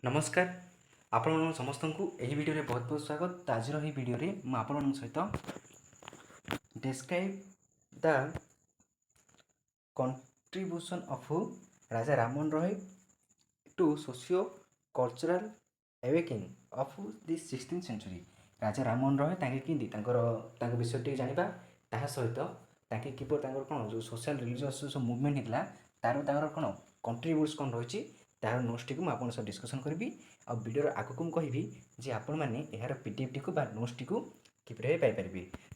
नमस्कार आपण समस्त को यही वीडियो रे बहुत बहुत स्वागत। आज ही वीडियो रे मु आपण सहित describe the contribution of Raja Ram Mohan Roy to socio cultural awakening of the 16th century. Raja Ram Mohan Roy ताके किंदी विषय टी जानिबा ताहा सहित ताके किपर कौन जो सोशल रिलीजियस जो मूवमेंट होता तार कौन कंट्रीब्यूट्स कौन रही तार नोट्स टी मुझे सब डिस्कसन करी आ वीडियो आगक मुझे जे आपण मैंने यार पीडीएफ टी नोट्स टी किपर पाइपर।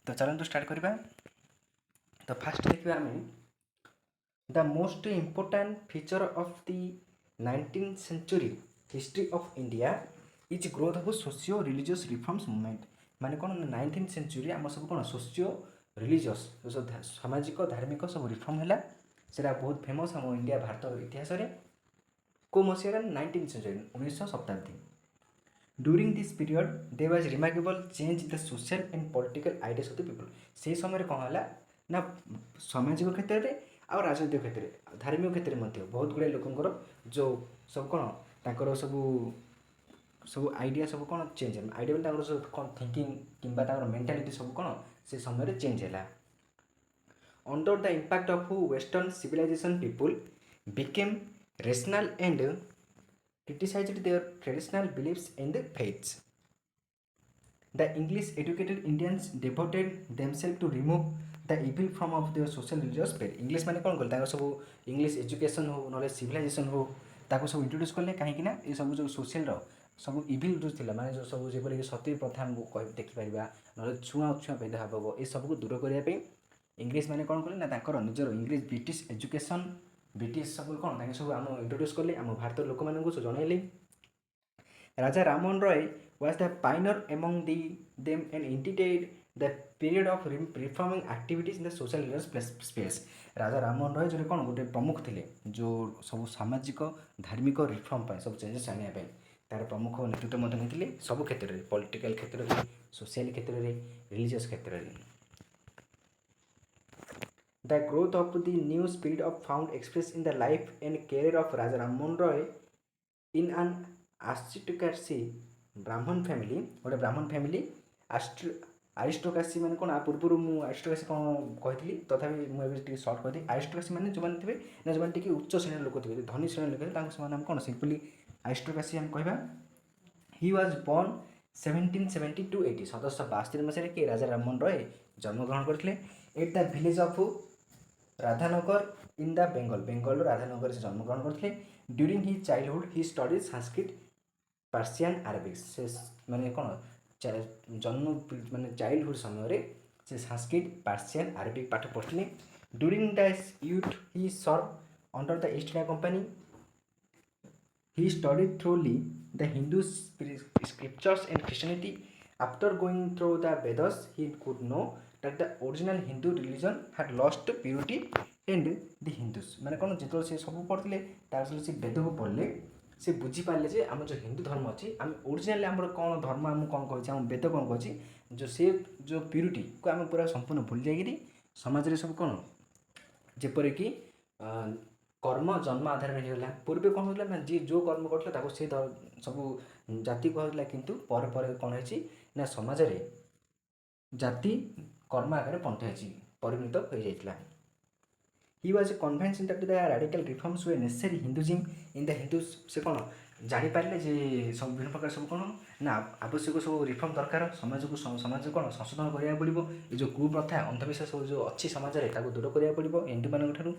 तो चलते स्टार्ट करवा। तो फास्ट देखा आम the most important feature of the 19th century history of India is growth of socio religious reforms movement. माने कौन 19th सेंचुरी आम सब कौन सोशियो रिलीजियस सामाजिक धार्मिक सब रिफॉर्म है सेटा बहुत फेमस आम इंडिया भारत इतिहास को मसीह 19th सेंचुरी 19th शताब्दी। During this period they was remarkable change the social and political ideas of the people. से समय कौन है ना सामाजिक क्षेत्र में आ राजनीतिक क्षेत्र में धार्मिक क्षेत्र में बहुत गुड़ाए लोकंर जो सब कौन ताकर सब आइडिया सब कौन चेंज है आइडिया सब कौन थिंकिंग किंबा मेंटालिटी सब कौन से समय चेंज है। Under the impact of western civilisation people became rational and criticized their traditional beliefs and faiths. The English educated Indians devoted themselves to remove the evil from of their social religious faith. English माने कौन कले सब English education हो ना civilisation हो ताको सब introduce कले कहीं ये सब जो सोशल सब इविल जो थी माने जो सब जैसे सती प्रथा देखिपर ना छुआ छुआ भेदभाव ये सबको दूर करने इंग्लिश माने कौन कले ना निजर इंग्लिश ब्रिटिश एजुकेशन ब्रिटिश सब कौन सब आम इंट्रोड्यूस कले आम भारत लोक मान जनइले। Raja Ram Mohan Roy was the pioneer among them and indicated the period of reforming activities in the social religious space. Raja Ram Mohan Roy जो कौन गोटे प्रमुख थे जो सब सामाजिक धार्मिक रिफॉर्म सब चेंजेस आने तार प्रमुख नेतृत्व नहीं सब क्षेत्र में पॉलिटिकल क्षेत्र में सोशल क्षेत्र में रिलीजियस क्षेत्र में। The growth of the new spirit of found expressed in the life and career of Raja Ram Mohan Roy in an aristocracy Brahman family। गोटे ब्राह्मण फैमिली आरिस्टोक्रासी मैंने कौन आ पूर्व मुझे आरिस्टोक्रासी कौन कही तथापि मुझे सर्ट कर आरिस्टोक्रासी मैंने जो थे ना जो उच्च श्रेणी लोक थे धनी श्रेणी लोक थे कौन सिंपली आरिस्टोक्रासी आम कह। ही वाज बॉर्न 1772 AD 1772 मसीह कि राजा राम मोहन रॉय जन्मग्रहण करते at the village of Radhanagar in the Bengal Radhanagar से जन्मग्रहण करते। During his childhood he studies Sanskrit Persian Arabic से माने कौन जन्म माने चाइल्डहुड समय से संस्कृत पार्सियान अरबिक पाठ पढ़ते। During the youth he served under the East India Company. He studied thoroughly the Hindu scriptures and Christianity. After going through the Vedas, he could know that the original Hindu religion had lost purity and the Hindus माने कौन जो से सब पढ़ते तार से वेद को पढ़ले से बुझीपारे जे आम जो हिंदू धर्म अच्छी आम ओरिजिनाली आम कौन धर्म आम कौन कहे आम वेद कौन कहे जो से जो प्यूरिटी को आम पूरा संपूर्ण भूल जाकि समाज में सब कौन जेपर कि कर्म जन्म आधार में होगा। पूर्व कौन होता ना जी जो कर्म करता से सब जाति कहला किंतु पर कौन है ना समाज रे जाति कर्म आगे पंथी परिणत हो जाता। He was convinced that the radical reforms way necessary Hinduism in the Hindus से कौन जापारे जे सब विभिन्न प्रकार सब कौन ना आवश्यक सब रिफॉर्म दरकार समाज को समाज कौन संशोधन करा पड़ो ये जो कुप्रथा अंधविश्वास जो अच्छी समाज में दूर करा पड़ो हिंदू मान।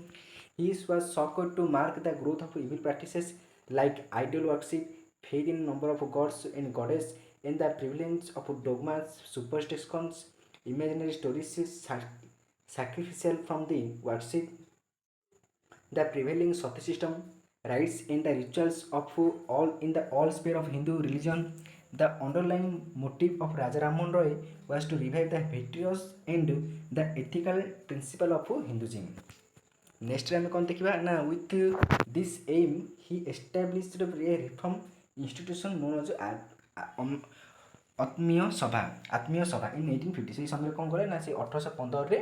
He was shocked to mark the growth of evil practices like idol worship, faith in number of gods and goddess, and the prevalence of dogmas, superstitions, imaginary stories, sacrificial from the worship, the prevailing sati system, rites and the rituals of all sphere of Hindu religion. The underlying motive of Raja Ram Mohan Roy was to revive the virtuous and the ethical principle of Hinduism. Next आम कौन देखा ना with this aim he established a reform institution known as Atmiya Sabha इन 1850 से समय कौन कले ना से 1815 रे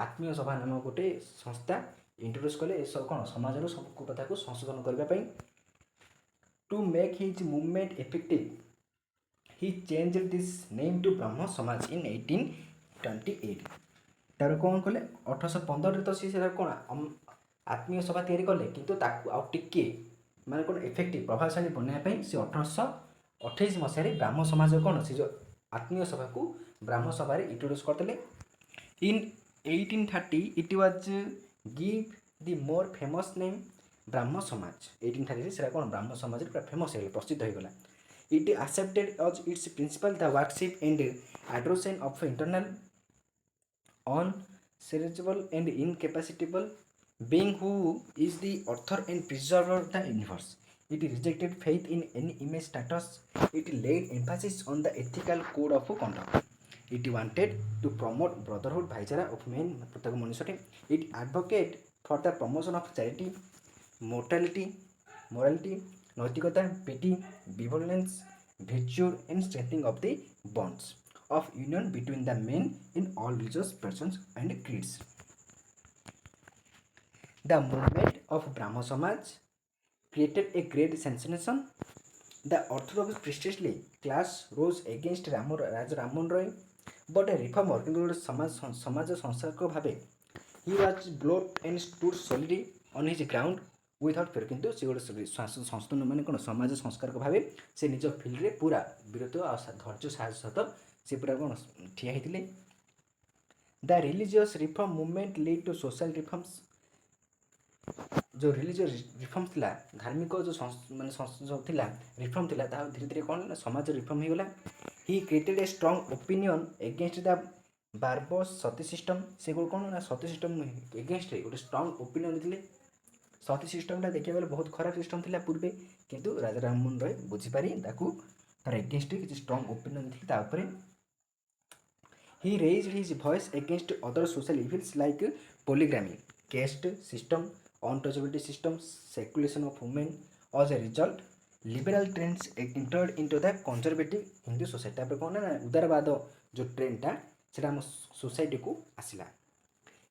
आत्मीय सभा नामक गोटे संस्था इंट्रोड्यूस कले सब कौन समाज सब कथा को संशोधन करने। To make his movement effective, he changed this name to Brahma Samaj in 1828. ତାର କ'ଣ କଲେ 1815ରେ ତ ସିଏ ସେଟା କ'ଣ ଆତ୍ମୀୟ ସଭା ତିଆରି କଲେ, କିନ୍ତୁ ତାକୁ ଆଉ ଟିକେ ମାନେ କ'ଣ ଏଫେକ୍ଟିଭ ପ୍ରଭାବଶାଳୀ ବନାଇବା ପାଇଁ ସେ 1828 ମସିହାରେ ବ୍ରାହ୍ମ ସମାଜ କ'ଣ ସେ ଯେଉଁ ଆତ୍ମୀୟ ସଭାକୁ ବ୍ରାହ୍ମ ସଭାରେ ଇଣ୍ଟ୍ରୋଡ୍ୟୁସ୍ କରିଦେଲେ। In 1830 it was give the more famous name Brahmo Samaj. 1830ରେ ସେଟା କ'ଣ ବ୍ରାହ୍ମ ସମାଜରେ ପୁରା ଫେମସ୍ ହେଇଗଲା, ପ୍ରସିଦ୍ଧ ହେଇଗଲା। It accepted as its principal the worship and adoration of internal unsearchable and incapacitable being who is the author and preserver of the universe. It rejected faith in any image status. It laid emphasis on the ethical code of conduct. It wanted to promote brotherhood, bhaichara of men, प्रत्येक मनुष्य। It advocated for the promotion of charity, morality, नैतिकता, pity, benevolence, virtue, and strengthening of the bonds of union between the men in all religious persons and creeds. The movement of Brahma Samaj created a great sensation. The orthodox priestly class rose against Raja Ram Mohan Roy, but a reformer କିନ୍ତୁ ଗୋଟେ ସମାଜ ସଂସ୍କାରକ ଭାବେ he was blood and stood solidly on his ground without fear। କିନ୍ତୁ ସେ ଗୋଟେ ସଂସ୍ଥାନ ମାନେ କ'ଣ ସମାଜ ସଂସ୍କାରକ ଭାବେ ସେ ନିଜ ଫିଲ୍ଡରେ ପୁରା ବିରତ ଆଉ ଧୈର୍ଯ୍ୟ ସାହସ ସହିତ ସେ ପୁରା କ'ଣ ଠିଆ ହେଇଥିଲେ। The religious reform movement lead to social reforms। जो रिलीजियस रिफर्म थिला, धार्मिक जो माने जो थिला रिफर्म थिला, ता धीरे धीरे कौन समाज रिफर्म हो गला। He created a strong opinion against the बार्बस Sati system. से कौन ना सती सिस्टम एगेंस्ट गोटे स्ट्रांग ओपिनियन देते। सती सिस्टमटा देखा गले बहुत खराब सिस्टम थिला पूर्वे, किंतु राजा राम मोहन रॉय बुझीपारी ताकू तार एगेंस्ट किसी स्ट्रांग ओपिनियन थी। He raised his voice against other social evils like polygamy, caste system, untouchability system, seculation of women. As a result, liberal trends entered into the conservative Hindu society। तापर कौन ना उदारवाद जो ट्रेंडटा सेटा हम society को आसिला।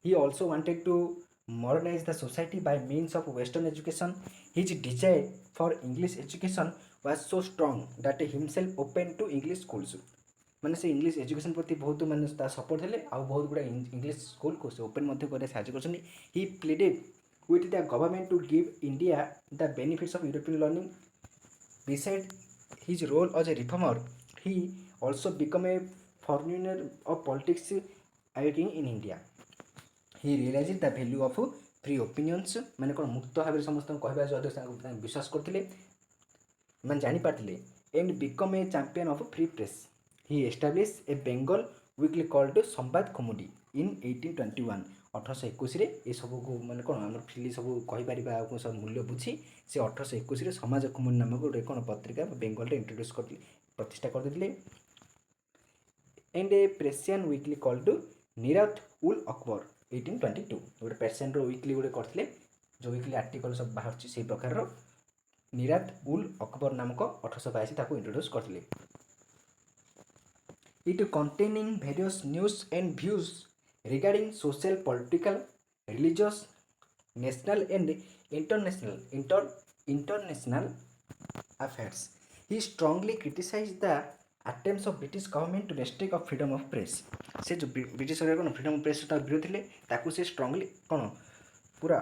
He also wanted to modernize the society by means of Western education. His desire for English education was so strong that he himself opened to English schools। माने से English education प्रति बहुत माने सपोर्ट हेले आ बहुत गुड़ा English school को से ओपन मध्य करे साहाय्य करछनी। He pleaded with the government to give India the benefits of European learning. Beside his role as a reformer, he also become a forerunner of politics awakening in India. He realised the value of free opinions. माने कोन मुक्त भाव समस्त कहबा जो विश्वास करथिले माने जानि पारथिले। And become a champion of free press. He established a Bengal weekly called Sambad Kaumudi in 1821। 1821 ये सब को माने कौन आम फ्रीली सब कहीपर सब मूल्य बुझी से 1821 समाज कुमुदी नामक गोटे कौन पत्रिका बेंगल इंट्रोड्यूस कर प्रतिष्ठा करते। एंड ए पेर्सियन वीकली कॉल्ड निरात उल अकबर 1822। गोटे पेर्सियन वीकली गोटे करते जो वीकली आर्टिकल सब बाहर से प्रकार निरात उल अकबर नामक 1822 इंट्रोड्यूस करते। It containing various news and views regarding social, political, religious, national and international affairs. He strongly criticized the attempts of British government to restrict of freedom of press। से जो British सरकार कौन फ्रीडम ऑफ प्रेस विरोध थे ताकू से strongly कौन पूरा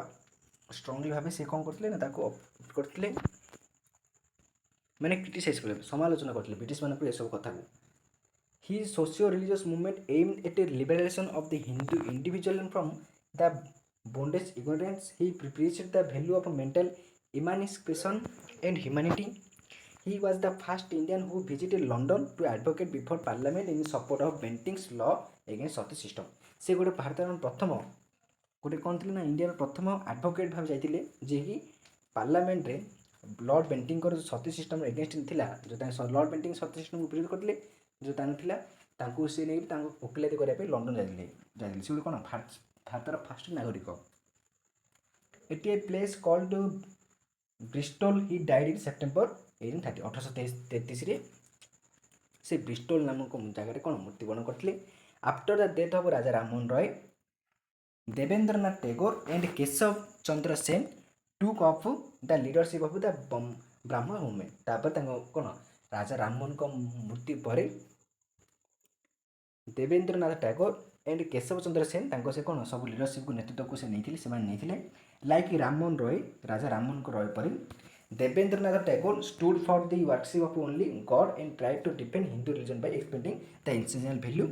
स्ट्रांगली भाव से कौन करते ना ताकू करते मैंने क्रिटिसाइज कले समालोचना करते ब्रिटिश मान ये सब कथा को। His socio-religious movement aimed at a liberation of the Hindu individual from the bondage ignorance. He preached the value of mental emancipation and humanity. He was the first Indian who visited London to advocate before Parliament in support of Bentinck's law against sati system। से गोटे भारत प्रथम गोटे कौन थे ना India प्रथम advocate भाव जाते जे कि पार्लियामेंट रे लॉर्ड बेंटिंग सती सिस्टम एगेंस्ट थिला जो लॉर्ड बेंटिंग सती सिस्टम को विरोध करते जो थिला तांको से नहीं वकिलाती करने लंडन जाते से गोटे कौन भारतर फास्ट नागरिक। At a place called Bristol he died in September 1830। 1833 से ब्रिस्टल नामक जगह कौन मृत्युवरण करते। After the death of Raja Ram Mohan Roy, Devendranath Tagore and Keshav Chandra Sen took up the leadership of the Brahman movement तापर कौन राजा राममोहन को मृत्यु पर देवेंद्रनाथ टैगोर एंड केशव चंद्र सेन से कौन सब लीडरशिप को नेतृत्व को से नहीं लाइक राममोहन रॉय राजा राममोहन को रॉय पर Devendranath Tagore stood for the worship of only God and tried to defend Hindu religion by expending the essential value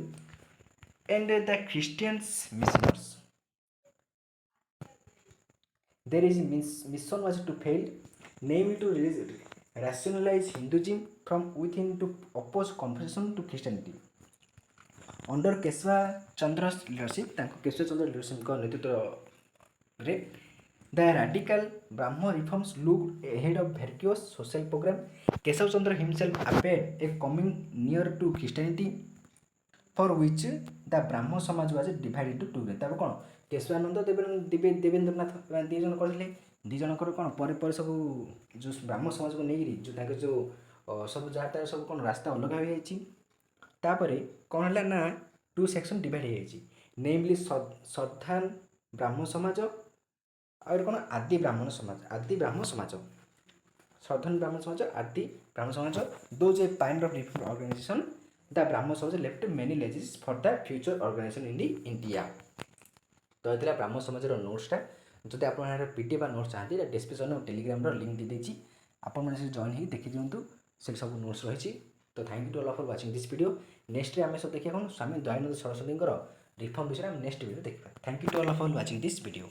and the Christians missionaries there is mission was to fail namely to rationalize Hinduism from within to oppose conversion to Christianity under Keshava Chandra's leadership Keshav Chandra leadership का नेतृत्व रे the radical Brahmo reforms looked ahead of various social program Keshav Chandra himself appeared a coming near to Christianity for which the Brahmo Samaj was divided into two तब कौन केशवानंद देवेंद्रनाथ दी जन करते दी जनकर कौन पर सब जो ब्राह्मण समाज को नहीं जो सब जहाँ सब कौन रास्ता अलग हो जापर कौन है ना टू सेक्शन डिवाइड हो नेमली सधान ब्राह्मण समाज और कौन आदि ब्राह्मण समाज सधान ब्राह्मण समाज Adi Brahman Samaj those a point of different organization the Brahman Samaj left many legacies for the future organization in India तो ये ब्राह्मण समाज नोट्सटा जब आप पीडीएफ नोट्स चाहते डिस्क्रिप्शन और टेलीग्राम लिंक दे देती आपने से जॉइन हो देखी दिंतु से सब नोट्स रही तो thank you to all for watching this video next आम सब देखिए कौन स्वामी दयानंद सरस्वती रिफॉर्म विषय नेक्स्ट वीडियो देखा thank you to all for watching this video.